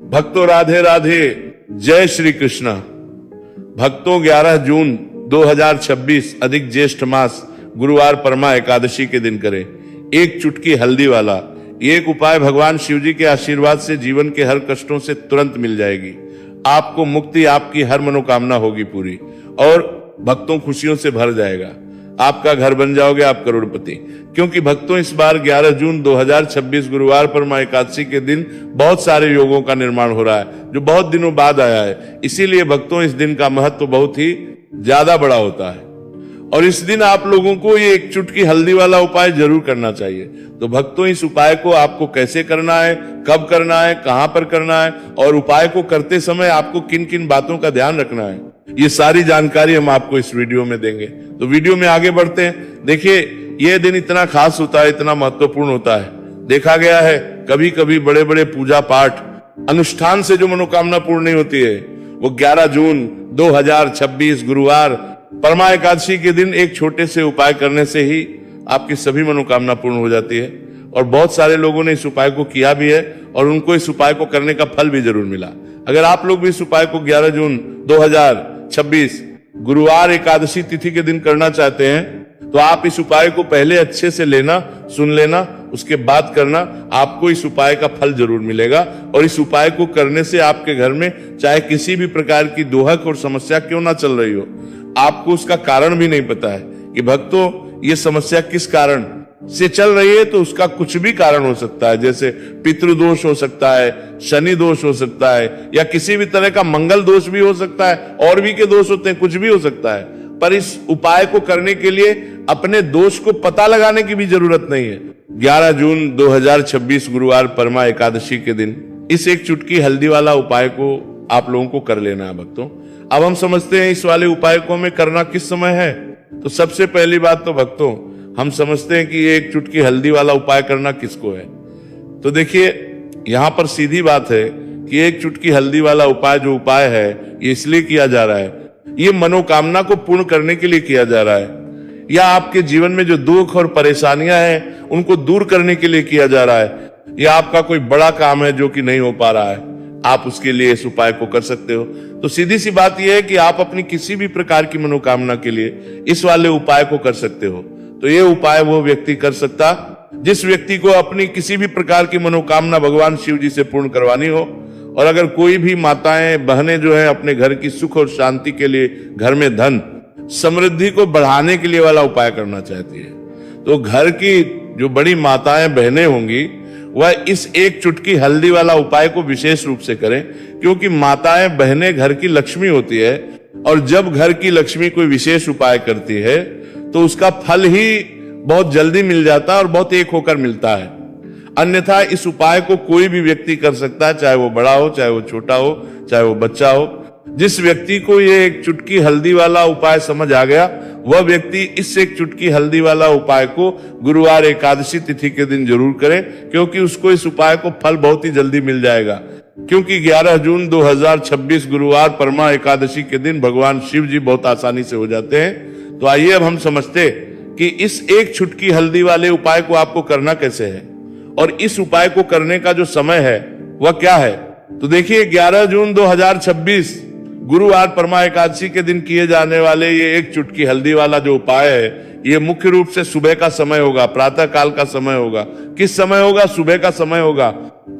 भक्तों राधे राधे, जय श्री कृष्णा। भक्तों 11 जून 2026 अधिक ज्येष्ठ मास गुरुवार परमा एकादशी के दिन करें एक चुटकी हल्दी वाला ये एक उपाय। भगवान शिव जी के आशीर्वाद से जीवन के हर कष्टों से तुरंत मिल जाएगी। आपको मुक्ति, आपकी हर मनोकामना होगी पूरी और भक्तों खुशियों से भर जाएगा। आपका घर बन जाओगे, आप करोड़पति। क्योंकि भक्तों इस बार 11 जून 2026 गुरुवार परमा एकादशी के दिन बहुत सारे योगों का निर्माण हो रहा है जो बहुत दिनों बाद आया है। इसीलिए भक्तों इस दिन का महत्व बहुत ही ज्यादा बड़ा होता है और इस दिन आप लोगों को ये एक चुटकी हल्दी वाला उपाय जरूर करना चाहिए। तो भक्तों इस उपाय को आपको कैसे करना है, कब करना है, कहां पर करना है और उपाय को करते समय आपको किन किन बातों का ध्यान रखना है, ये सारी जानकारी हम आपको इस वीडियो में देंगे। तो वीडियो में आगे बढ़ते हैं। देखिए यह दिन इतना खास होता है, इतना महत्वपूर्ण होता है। देखा गया है कभी कभी बड़े बड़े पूजा पाठ अनुष्ठान से जो मनोकामना पूर्ण नहीं होती है वो 11 जून 2026 गुरुवार परमा एकादशी के दिन एक छोटे से उपाय करने से ही आपकी सभी मनोकामना पूर्ण हो जाती है। और बहुत सारे लोगों ने इस उपाय को किया भी है और उनको इस उपाय को करने का फल भी जरूर मिला। अगर आप लोग भी इस उपाय को 11 जून 2026 गुरुवार एकादशी तिथि के दिन करना चाहते हैं तो आप इस उपाय को पहले अच्छे से लेना, सुन लेना, उसके बाद करना। आपको इस उपाय का फल जरूर मिलेगा और इस उपाय को करने से आपके घर में चाहे किसी भी प्रकार की दोहक और समस्या क्यों ना चल रही हो, आपको उसका कारण भी नहीं पता है कि भक्तों ये समस्या किस कारण से चल रही है। तो उसका कुछ भी कारण हो सकता है, जैसे पितृदोष हो सकता है, शनि दोष हो सकता है या किसी भी तरह का मंगल दोष भी हो सकता है, और भी के दोष होते हैं, कुछ भी हो सकता है। पर इस उपाय को करने के लिए अपने दोष को पता लगाने की भी जरूरत नहीं है। 11 जून 2026 गुरुवार परमा एकादशी के दिन इस एक चुटकी हल्दी वाला उपाय को आप लोगों को कर लेना है भक्तों। अब हम समझते हैं इस वाले उपाय को हमें करना किस समय है। तो सबसे पहली बात तो भक्तों हम समझते हैं कि ये एक चुटकी हल्दी वाला उपाय करना किसको है। तो देखिए यहां पर सीधी बात है कि एक चुटकी हल्दी वाला उपाय जो उपाय है ये इसलिए किया जा रहा है, ये मनोकामना को पूर्ण करने के लिए किया जा रहा है या आपके जीवन में जो दुख और परेशानियां हैं उनको दूर करने के लिए किया जा रहा है, या आपका कोई बड़ा काम है जो कि नहीं हो पा रहा है, आप उसके लिए इस उपाय को कर सकते हो। तो सीधी सी बात यह है कि आप अपनी किसी भी प्रकार की मनोकामना के लिए इस वाले उपाय को कर सकते हो। तो ये उपाय वो व्यक्ति कर सकता जिस व्यक्ति को अपनी किसी भी प्रकार की मनोकामना भगवान शिव जी से पूर्ण करवानी हो। और अगर कोई भी माताएं बहनें जो है अपने घर की सुख और शांति के लिए, घर में धन समृद्धि को बढ़ाने के लिए वाला उपाय करना चाहती है, तो घर की जो बड़ी माताएं बहनें होंगी वह इस एक चुटकी हल्दी वाला उपाय को विशेष रूप से करें। क्योंकि माताएं बहनें घर की लक्ष्मी होती है और जब घर की लक्ष्मी कोई विशेष उपाय करती है तो उसका फल ही बहुत जल्दी मिल जाता है और बहुत एक होकर मिलता है। अन्यथा इस उपाय को कोई भी व्यक्ति कर सकता है, चाहे वो बड़ा हो, चाहे वो छोटा हो, चाहे वो बच्चा हो। जिस व्यक्ति को ये एक चुटकी हल्दी वाला उपाय समझ आ गया वह व्यक्ति इस एक चुटकी हल्दी वाला उपाय को गुरुवार एकादशी तिथि के दिन जरूर करे, क्योंकि उसको इस उपाय को फल बहुत ही जल्दी मिल जाएगा। क्योंकि 11 जून 2026 गुरुवार परमा एकादशी के दिन भगवान शिव जी बहुत आसानी से हो जाते हैं। तो आइए अब हम समझते कि इस एक चुटकी हल्दी वाले उपाय को आपको करना कैसे है और इस उपाय को करने का जो समय है वह क्या है। तो देखिए 11 जून 2026 गुरुवार परमा एकादशी के दिन किए जाने वाले ये एक चुटकी हल्दी वाला जो उपाय है ये मुख्य रूप से सुबह का समय होगा, प्रातः काल का समय होगा। किस समय होगा? सुबह का समय होगा।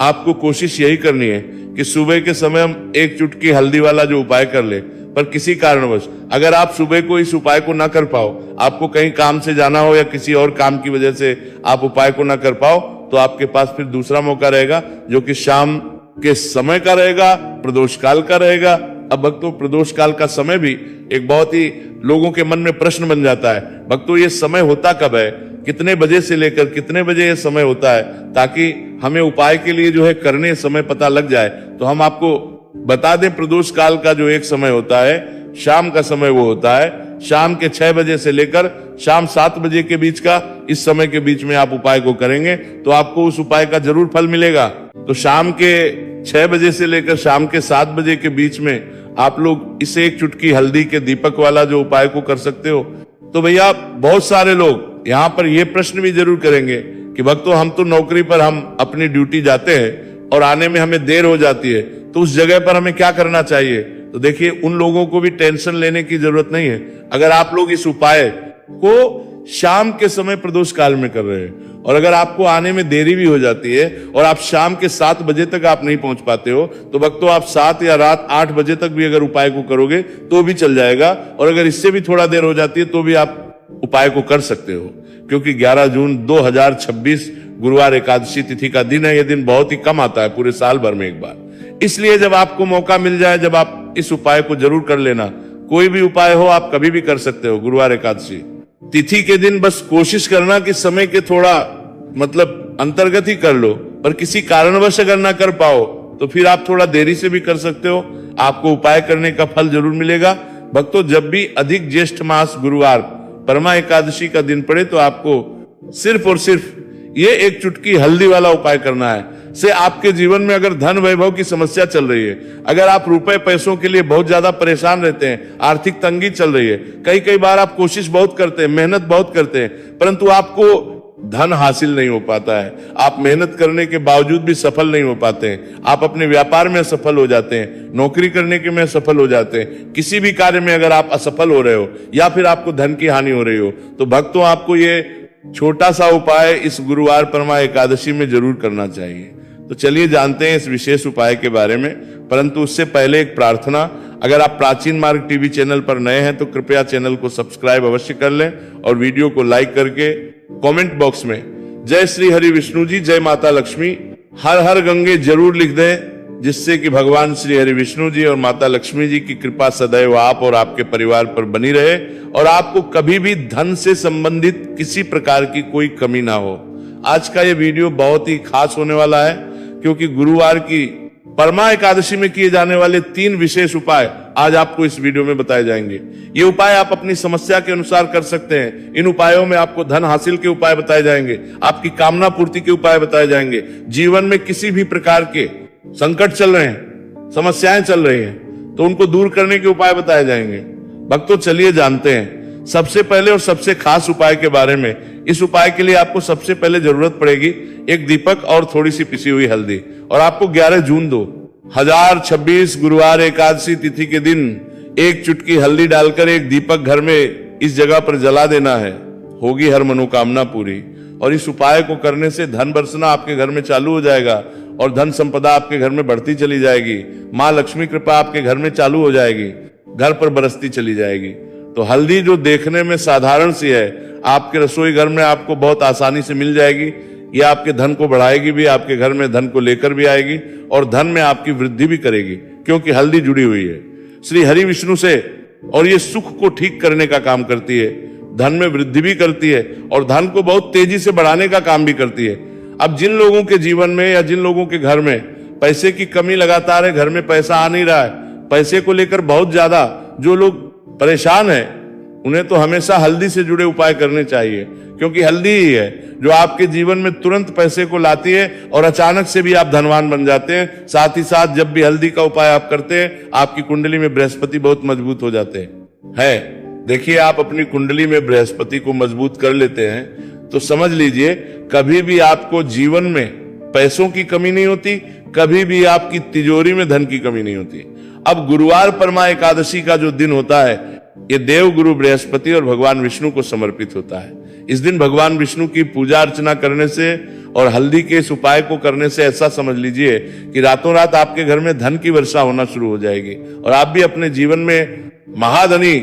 आपको कोशिश यही करनी है कि सुबह के समय हम एक चुटकी हल्दी वाला जो उपाय कर ले। पर किसी कारणवश अगर आप सुबह को इस उपाय को ना कर पाओ, आपको कहीं काम से जाना हो या किसी और काम की वजह से आप उपाय को ना कर पाओ, तो आपके पास फिर दूसरा मौका रहेगा जो कि शाम के समय का रहेगा, प्रदोष काल का रहेगा। अब भक्तों प्रदोष काल का समय भी एक बहुत ही लोगों के मन में प्रश्न बन जाता है, भक्तों ये समय होता कब है, कितने बजे से लेकर कितने बजे ये समय होता है, ताकि हमें उपाय के लिए जो है करने समय पता लग जाए। तो हम आपको बता दें प्रदोष काल का जो एक समय होता है, शाम का समय वो होता है शाम के 6 बजे से लेकर शाम 7 बजे के बीच का। इस समय के बीच में आप उपाय को करेंगे तो आपको उस उपाय का जरूर फल मिलेगा। तो शाम के 6 बजे से लेकर शाम के 7 बजे के बीच में आप लोग इस एक चुटकी हल्दी के दीपक वाला जो उपाय को कर सकते हो। तो भैया बहुत सारे लोग यहाँ पर ये प्रश्न भी जरूर करेंगे कि भक्तों हम तो नौकरी पर हम अपनी ड्यूटी जाते हैं और आने में हमें देर हो जाती है, तो उस जगह पर हमें क्या करना चाहिए? तो देखिए, उन लोगों को भी टेंशन लेने की जरूरत नहीं है। अगर आप लोग इस उपाय को शाम के समय प्रदोष काल में कर रहे हैं और अगर आपको आने में देरी भी हो जाती है और आप शाम के 7 बजे तक आप नहीं पहुंच पाते हो, तो भक्तों आप 7 या रात 8 बजे तक भी अगर उपाय को करोगे तो भी चल जाएगा। और अगर इससे भी थोड़ा देर हो जाती है तो भी आप उपाय को कर सकते हो, क्योंकि 11 जून 2026 गुरुवार एकादशी तिथि का दिन है। यह दिन बहुत ही कम आता है पूरे साल भर में एक बार। इसलिए जब आपको मौका मिल जाए, जब आप इस उपाय को जरूर कर लेना। कोई भी उपाय हो आप कभी भी कर सकते हो गुरुवार एकादशी तिथि के दिन। बस कोशिश करना कि समय के थोड़ा मतलब अंतर्गत ही कर लो, पर किसी कारणवश अगर ना कर पाओ तो फिर आप थोड़ा देरी से भी कर सकते हो। आपको उपाय करने का फल जरूर मिलेगा। भक्तों, जब भी अधिक ज्येष्ठ मास गुरुवार परमा एकादशी का दिन पड़े तो आपको सिर्फ और सिर्फ ये एक चुटकी हल्दी वाला उपाय करना है। से आपके जीवन में अगर धन वैभव की समस्या चल रही है, अगर आप रुपए पैसों के लिए बहुत ज्यादा परेशान रहते हैं, आर्थिक तंगी चल रही है, कई बार आप कोशिश बहुत करते हैं, मेहनत बहुत करते हैं, परंतु आपको धन हासिल नहीं हो पाता है, आप मेहनत करने के बावजूद भी सफल नहीं हो पाते हैं, आप अपने व्यापार में असफल हो जाते हैं, नौकरी करने के में असफल हो जाते हैं, किसी भी कार्य में अगर आप असफल हो रहे हो या फिर आपको धन की हानि हो रही हो, तो भक्तों आपको ये छोटा सा उपाय इस गुरुवार परमा एकादशी में जरूर करना चाहिए। तो चलिए जानते हैं इस विशेष उपाय के बारे में, परंतु उससे पहले एक प्रार्थना। अगर आप प्राचीन मार्ग टीवी चैनल पर नए हैं तो कृपया चैनल को सब्सक्राइब अवश्य कर लें और वीडियो को लाइक करके कमेंट बॉक्स में जय श्री हरि विष्णु जी, जय माता लक्ष्मी, हर हर गंगे जरूर लिख दें, जिससे कि भगवान श्री हरि विष्णु जी और माता लक्ष्मी जी की कृपा सदैव आप और आपके परिवार पर बनी रहे और आपको कभी भी धन से संबंधित किसी प्रकार की कोई कमी ना हो। आज का ये वीडियो बहुत ही खास होने वाला है, क्योंकि गुरुवार की परमा एकादशी में किए जाने वाले 3 विशेष उपाय आज आपको इस वीडियो में बताए जाएंगे। ये उपाय आप अपनी समस्या के अनुसार कर सकते हैं। इन उपायों में आपको धन हासिल के उपाय बताए जाएंगे, आपकी कामना पूर्ति के उपाय बताए जाएंगे, जीवन में किसी भी प्रकार के संकट चल रहे हैं, समस्याएं चल रही हैं, तो उनको दूर करने के उपाय बताए जाएंगे। भक्तों, चलिए जानते हैं सबसे पहले और सबसे खास उपाय के बारे में। इस उपाय के लिए आपको सबसे पहले जरूरत पड़ेगी एक दीपक और थोड़ी सी पिसी हुई हल्दी, और आपको 11 जून 2026 गुरुवार एकादशी तिथि के दिन एक चुटकी हल्दी डालकर एक दीपक घर में इस जगह पर जला देना है। होगी हर मनोकामना पूरी। और इस उपाय को करने से धन बरसना आपके घर में चालू हो जाएगा और धन संपदा आपके घर में बढ़ती चली जाएगी। माँ लक्ष्मी कृपा आपके घर में चालू हो जाएगी, घर पर बरसती चली जाएगी। तो हल्दी जो देखने में साधारण सी है, आपके रसोई घर में आपको बहुत आसानी से मिल जाएगी। ये आपके धन को बढ़ाएगी भी, आपके घर में धन को लेकर भी आएगी और धन में आपकी वृद्धि भी करेगी, क्योंकि हल्दी जुड़ी हुई है श्री हरि विष्णु से, और ये सुख को ठीक करने का काम करती है, धन में वृद्धि भी करती है और धन को बहुत तेजी से बढ़ाने का काम भी करती है। अब जिन लोगों के जीवन में या जिन लोगों के घर में पैसे की कमी लगातार है, घर में पैसा आ नहीं रहा है, पैसे को लेकर बहुत ज्यादा जो लोग परेशान है, उन्हें तो हमेशा हल्दी से जुड़े उपाय करने चाहिए, क्योंकि हल्दी ही है जो आपके जीवन में तुरंत पैसे को लाती है और अचानक से भी आप धनवान बन जाते हैं। साथ ही साथ जब भी हल्दी का उपाय आप करते हैं, आपकी कुंडली में बृहस्पति बहुत मजबूत हो जाते हैं। देखिए, आप अपनी कुंडली में बृहस्पति को मजबूत कर लेते हैं तो समझ लीजिए कभी भी आपको जीवन में पैसों की कमी नहीं होती, कभी भी आपकी तिजोरी में धन की कमी नहीं होती। अब गुरुवार परमा एकादशी का जो दिन होता है, ये देव गुरु बृहस्पति और भगवान विष्णु को समर्पित होता है। इस दिन भगवान विष्णु की पूजा अर्चना करने से और हल्दी के इस उपाय को करने से ऐसा समझ लीजिए कि रातों रात आपके घर में धन की वर्षा होना शुरू हो जाएगी और आप भी अपने जीवन में महाधनी,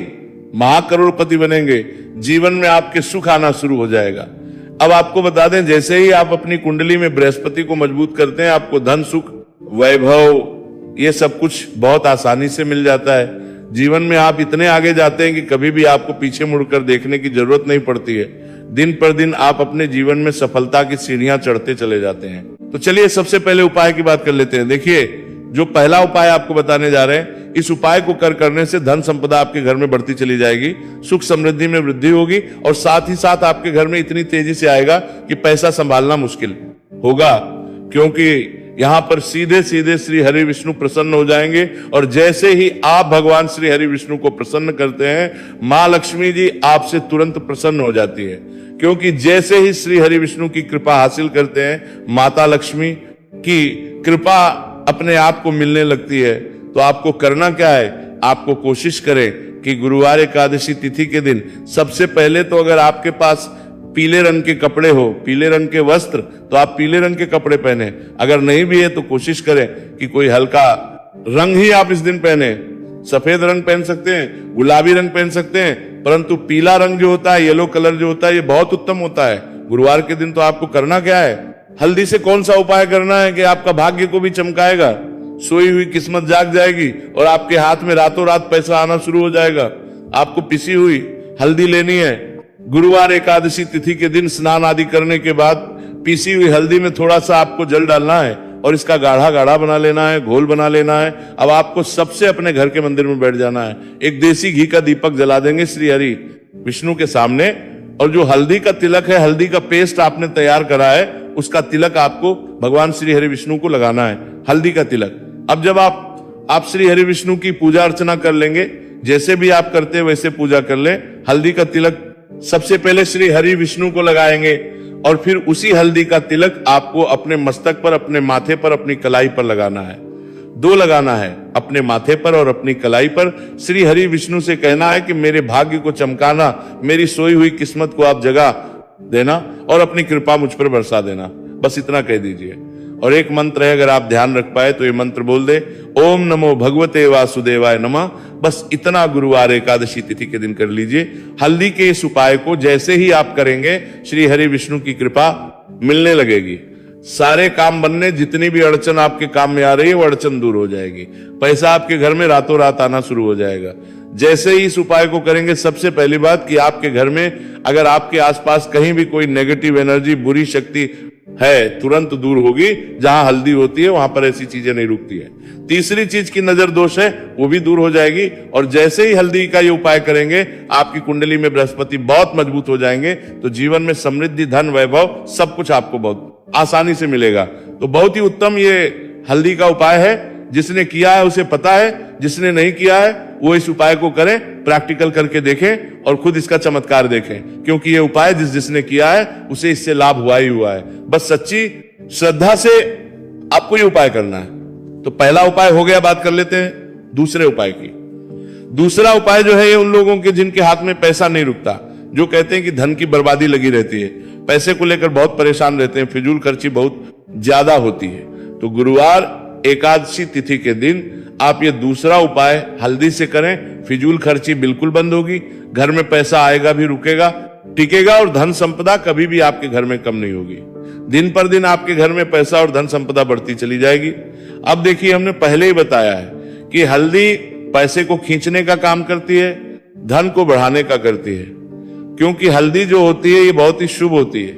महाकरोड़पति बनेंगे। जीवन में आपके सुख आना शुरू हो जाएगा। अब आपको बता दें, जैसे ही आप अपनी कुंडली में बृहस्पति को मजबूत करते हैं, आपको धन, सुख, वैभव, ये सब कुछ बहुत आसानी से मिल जाता है। जीवन में आप इतने आगे जाते हैं कि कभी भी आपको पीछे मुड़कर देखने की जरूरत नहीं पड़ती है। दिन पर दिन आप अपने जीवन में सफलता की सीढ़ियां चढ़ते चले जाते हैं। तो चलिए सबसे पहले उपाय की बात कर लेते हैं। देखिए, जो पहला उपाय आपको बताने जा रहे हैं, इस उपाय को करने से धन संपदा आपके घर में बढ़ती चली जाएगी, सुख समृद्धि में वृद्धि होगी और साथ ही साथ आपके घर में इतनी तेजी से आएगा कि पैसा संभालना मुश्किल होगा, क्योंकि यहां पर सीधे सीधे श्री हरि विष्णु प्रसन्न हो जाएंगे। और जैसे ही आप भगवान श्री हरि विष्णु को प्रसन्न करते हैं, मां लक्ष्मी जी आपसे तुरंत प्रसन्न हो जाती है, क्योंकि जैसे ही श्री हरि विष्णु की कृपा हासिल करते हैं, माता लक्ष्मी की कृपा अपने आप को मिलने लगती है। तो आपको करना क्या है, आपको कोशिश करें कि गुरुवार एकादशी तिथि के दिन सबसे पहले तो अगर आपके पास पीले रंग के कपड़े हो, पीले रंग के वस्त्र, तो आप पीले रंग के कपड़े पहने। अगर नहीं भी है तो कोशिश करें कि कोई हल्का रंग ही आप इस दिन पहने। सफेद रंग पहन सकते हैं, गुलाबी रंग पहन सकते हैं, परंतु पीला रंग जो होता है, येलो कलर जो होता है, ये बहुत उत्तम होता है। गुरुवार के दिन तो आपको करना क्या है, हल्दी से कौन सा उपाय करना है कि आपका भाग्य को भी चमकाएगा, सोई हुई किस्मत जाग जाएगी और आपके हाथ में रातों रात पैसा आना शुरू हो जाएगा। आपको पिसी हुई हल्दी लेनी है। गुरुवार एकादशी तिथि के दिन स्नान आदि करने के बाद पीसी हुई हल्दी में थोड़ा सा आपको जल डालना है और इसका गाढ़ा गाढ़ा बना लेना है, घोल बना लेना है। अब आपको सबसे अपने घर के मंदिर में बैठ जाना है, एक देसी घी का दीपक जला देंगे श्री हरि विष्णु के सामने, और जो हल्दी का तिलक है, हल्दी का पेस्ट आपने तैयार करा है, उसका तिलक आपको भगवान श्री हरि विष्णु को लगाना है, हल्दी का तिलक। अब जब आप श्री हरि विष्णु की पूजा अर्चना कर लेंगे, जैसे भी आप करते हैं वैसे पूजा कर ले। हल्दी का तिलक सबसे पहले श्री हरि विष्णु को लगाएंगे और फिर उसी हल्दी का तिलक आपको अपने मस्तक पर, अपने माथे पर, अपनी कलाई पर लगाना है। दो लगाना है, अपने माथे पर और अपनी कलाई पर। श्री हरि विष्णु से कहना है कि मेरे भाग्य को चमकाना, मेरी सोई हुई किस्मत को आप जगा देना और अपनी कृपा मुझ पर बरसा देना। बस इतना कह दीजिए। और एक मंत्र है, अगर आप ध्यान रख पाए तो ये मंत्र बोल दे, ओम नमो भगवते वासुदेवाय नमः। बस इतना गुरुवार एकादशी तिथि के दिन कर लीजिए। हल्दी के इस उपाय को जैसे ही आप करेंगे, श्री हरि विष्णु की कृपा मिलने लगेगी। सारे काम बनने, जितनी भी अड़चन आपके काम में आ रही है वो अड़चन दूर हो जाएगी। पैसा आपके घर में रातों रात आना शुरू हो जाएगा। जैसे ही इस उपाय को करेंगे, सबसे पहली बात कि आपके घर में अगर आपके आसपास कहीं भी कोई नेगेटिव एनर्जी, बुरी शक्ति है, तुरंत दूर होगी। जहां हल्दी होती है वहां पर ऐसी चीजें नहीं रुकती है। तीसरी चीज की नजर दोष है, वो भी दूर हो जाएगी। और जैसे ही हल्दी का ये उपाय करेंगे, आपकी कुंडली में बृहस्पति बहुत मजबूत हो जाएंगे। तो जीवन में समृद्धि, धन, वैभव सब कुछ आपको बहुत आसानी से मिलेगा। तो बहुत ही उत्तम ये हल्दी का उपाय है। जिसने किया है उसे पता है, जिसने नहीं किया है वो इस उपाय को करें, प्रैक्टिकल करके देखें और खुद इसका चमत्कार देखें। क्योंकि ये उपाय जिसने किया है उसे इससे लाभ हुआ ही हुआ है। बस सच्ची श्रद्धा से आपको ये उपाय करना है। तो पहला उपाय हो गया, बात कर लेते हैं दूसरे उपाय की। दूसरा उपाय जो है, ये उन लोगों के जिनके हाथ में पैसा नहीं रुकता, जो कहते हैं कि धन की बर्बादी लगी रहती है, पैसे को लेकर बहुत परेशान रहते हैं, फिजूल खर्ची बहुत ज्यादा होती है। तो गुरुवार एकादशी तिथि के दिन आप ये दूसरा उपाय हल्दी से करें, फिजूल खर्ची बिल्कुल बंद होगी, घर में पैसा आएगा भी, रुकेगा, टिकेगा और धन संपदा कभी भी आपके घर में कम नहीं होगी। दिन पर दिन आपके घर में पैसा और धन संपदा बढ़ती चली जाएगी। अब देखिए, हमने पहले ही बताया है कि हल्दी पैसे को खींचने का काम करती है, धन को बढ़ाने का करती है। क्योंकि हल्दी जो होती है ये बहुत ही शुभ होती है।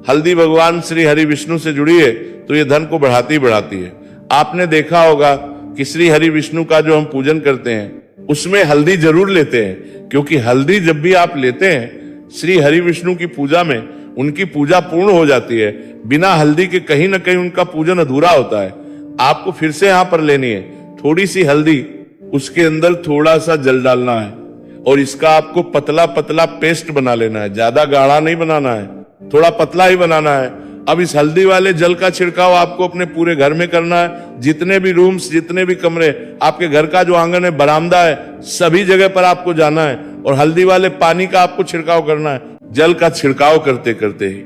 हल्दी भगवान श्री हरि विष्णु से जुड़ी है तो ये धन को बढ़ाती ही बढ़ाती है। आपने देखा होगा कि श्री हरि विष्णु का जो हम पूजन करते हैं उसमें हल्दी जरूर लेते हैं, क्योंकि हल्दी जब भी आप लेते हैं श्री हरि विष्णु की पूजा में, उनकी पूजा पूर्ण हो जाती है। बिना हल्दी के कहीं ना कहीं उनका पूजन अधूरा होता है। आपको फिर से यहां पर लेनी है थोड़ी सी हल्दी, उसके अंदर थोड़ा सा जल डालना है और इसका आपको पतला पतला पेस्ट बना लेना है। ज्यादा गाढ़ा नहीं बनाना है, थोड़ा पतला ही बनाना है। अब इस हल्दी वाले जल का छिड़काव आपको अपने पूरे घर में करना है। जितने भी रूम्स, जितने भी कमरे, आपके घर का जो आंगन है, बरामदा है, सभी जगह पर आपको जाना है और हल्दी वाले पानी का आपको छिड़काव करना है। जल का छिड़काव करते करते ही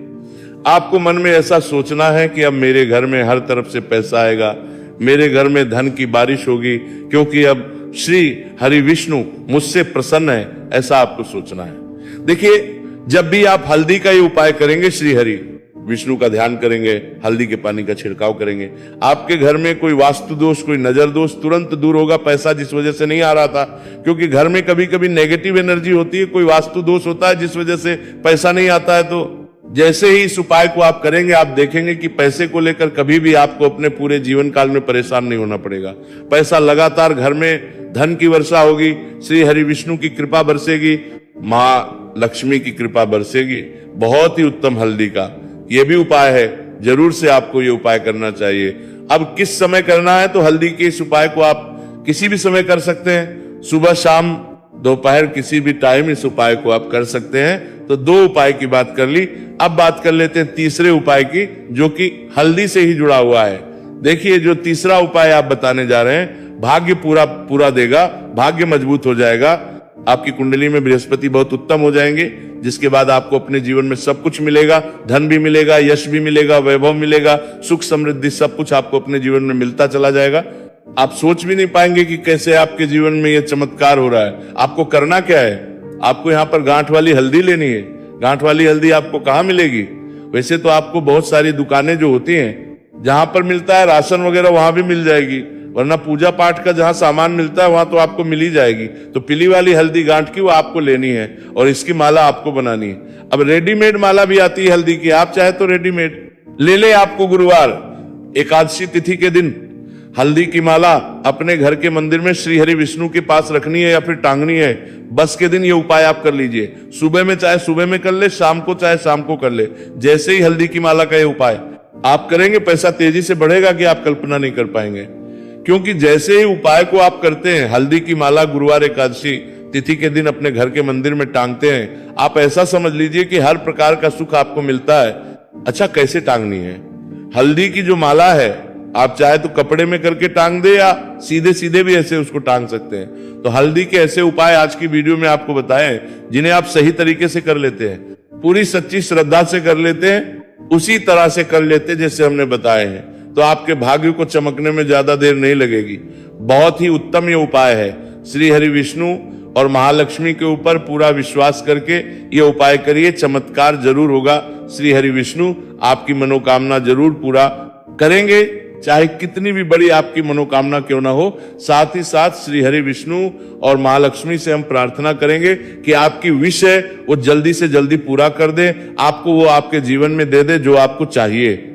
आपको मन में ऐसा सोचना है कि अब मेरे घर में हर तरफ से पैसा आएगा, मेरे घर में धन की बारिश होगी, क्योंकि अब श्री हरि विष्णु मुझसे प्रसन्न है। ऐसा आपको सोचना है। देखिए, जब भी आप हल्दी का ये उपाय करेंगे, श्री हरि विष्णु का ध्यान करेंगे, हल्दी के पानी का छिड़काव करेंगे, आपके घर में कोई वास्तु दोष, कोई नजर दोष तुरंत दूर होगा। पैसा जिस वजह से नहीं आ रहा था, क्योंकि घर में कभी कभी नेगेटिव एनर्जी होती है, कोई वास्तु दोष होता है जिस वजह से पैसा नहीं आता है। तो जैसे ही इस उपाय को आप करेंगे, आप देखेंगे कि पैसे को लेकर कभी भी आपको अपने पूरे जीवन काल में परेशान नहीं होना पड़ेगा। पैसा लगातार घर में, धन की वर्षा होगी, श्री हरि विष्णु की कृपा बरसेगी, माँ लक्ष्मी की कृपा बरसेगी। बहुत ही उत्तम हल्दी का ये भी उपाय है, जरूर से आपको ये उपाय करना चाहिए। अब किस समय करना है, तो हल्दी के इस उपाय को आप किसी भी समय कर सकते हैं, सुबह, शाम, दोपहर, किसी भी टाइम इस उपाय को आप कर सकते हैं। तो दो उपाय की बात कर ली। अब बात कर लेते हैं तीसरे उपाय की, जो कि हल्दी से ही जुड़ा हुआ है। देखिए जो तीसरा उपाय आप बताने जा रहे हैं, भाग्य पूरा पूरा देगा, भाग्य मजबूत हो जाएगा, आपकी कुंडली में बृहस्पति बहुत उत्तम हो जाएंगे, जिसके बाद आपको अपने जीवन में सब कुछ मिलेगा, धन भी मिलेगा, यश भी मिलेगा, वैभव मिलेगा, सुख समृद्धि सब कुछ आपको अपने जीवन में मिलता चला जाएगा। आप सोच भी नहीं पाएंगे कि कैसे आपके जीवन में यह चमत्कार हो रहा है। आपको करना क्या है, आपको यहाँ पर गांठ वाली हल्दी लेनी है। गांठ वाली हल्दी आपको कहाँ मिलेगी? वैसे तो आपको बहुत सारी दुकानें जो होती हैं जहां पर मिलता है राशन वगैरह वहां भी मिल जाएगी, वरना पूजा पाठ का जहां सामान मिलता है वहां तो आपको मिल ही जाएगी। तो पीली वाली हल्दी गांठ की वो आपको लेनी है और इसकी माला आपको बनानी है। अब रेडीमेड माला भी आती है हल्दी की, आप चाहे तो रेडीमेड ले ले। आपको गुरुवार एकादशी तिथि के दिन हल्दी की माला अपने घर के मंदिर में श्री हरि विष्णु के पास रखनी है या फिर टांगनी है। बस के दिन ये उपाय आप कर लीजिए। सुबह में चाहे सुबह में कर ले, शाम को चाहे शाम को कर ले। जैसे ही हल्दी की माला का ये उपाय आप करेंगे, पैसा तेजी से बढ़ेगा कि आप कल्पना नहीं कर पाएंगे। क्योंकि जैसे ही उपाय को आप करते हैं, हल्दी की माला गुरुवार एकादशी तिथि के दिन अपने घर के मंदिर में टांगते हैं, आप ऐसा समझ लीजिए कि हर प्रकार का सुख आपको मिलता है। अच्छा, कैसे टांगनी है? हल्दी की जो माला है आप चाहे तो कपड़े में करके टांग दे या सीधे सीधे भी ऐसे उसको टांग सकते हैं। तो हल्दी के ऐसे उपाय आज की वीडियो में आपको बताए जिन्हें आप सही तरीके से कर लेते हैं, पूरी सच्ची श्रद्धा से कर लेते हैं, उसी तरह से कर लेते जैसे हमने बताए हैं, तो आपके भाग्य को चमकने में ज्यादा देर नहीं लगेगी। बहुत ही उत्तम ये उपाय है। श्री हरि विष्णु और महालक्ष्मी के ऊपर पूरा विश्वास करके ये उपाय करिए, चमत्कार जरूर होगा। श्री हरि विष्णु आपकी मनोकामना जरूर पूरा करेंगे, चाहे कितनी भी बड़ी आपकी मनोकामना क्यों ना हो। साथ ही साथ श्री हरि विष्णु और महालक्ष्मी से हम प्रार्थना करेंगे कि आपकी विश है वो जल्दी से जल्दी पूरा कर दे, आपको वो आपके जीवन में दे दे जो आपको चाहिए।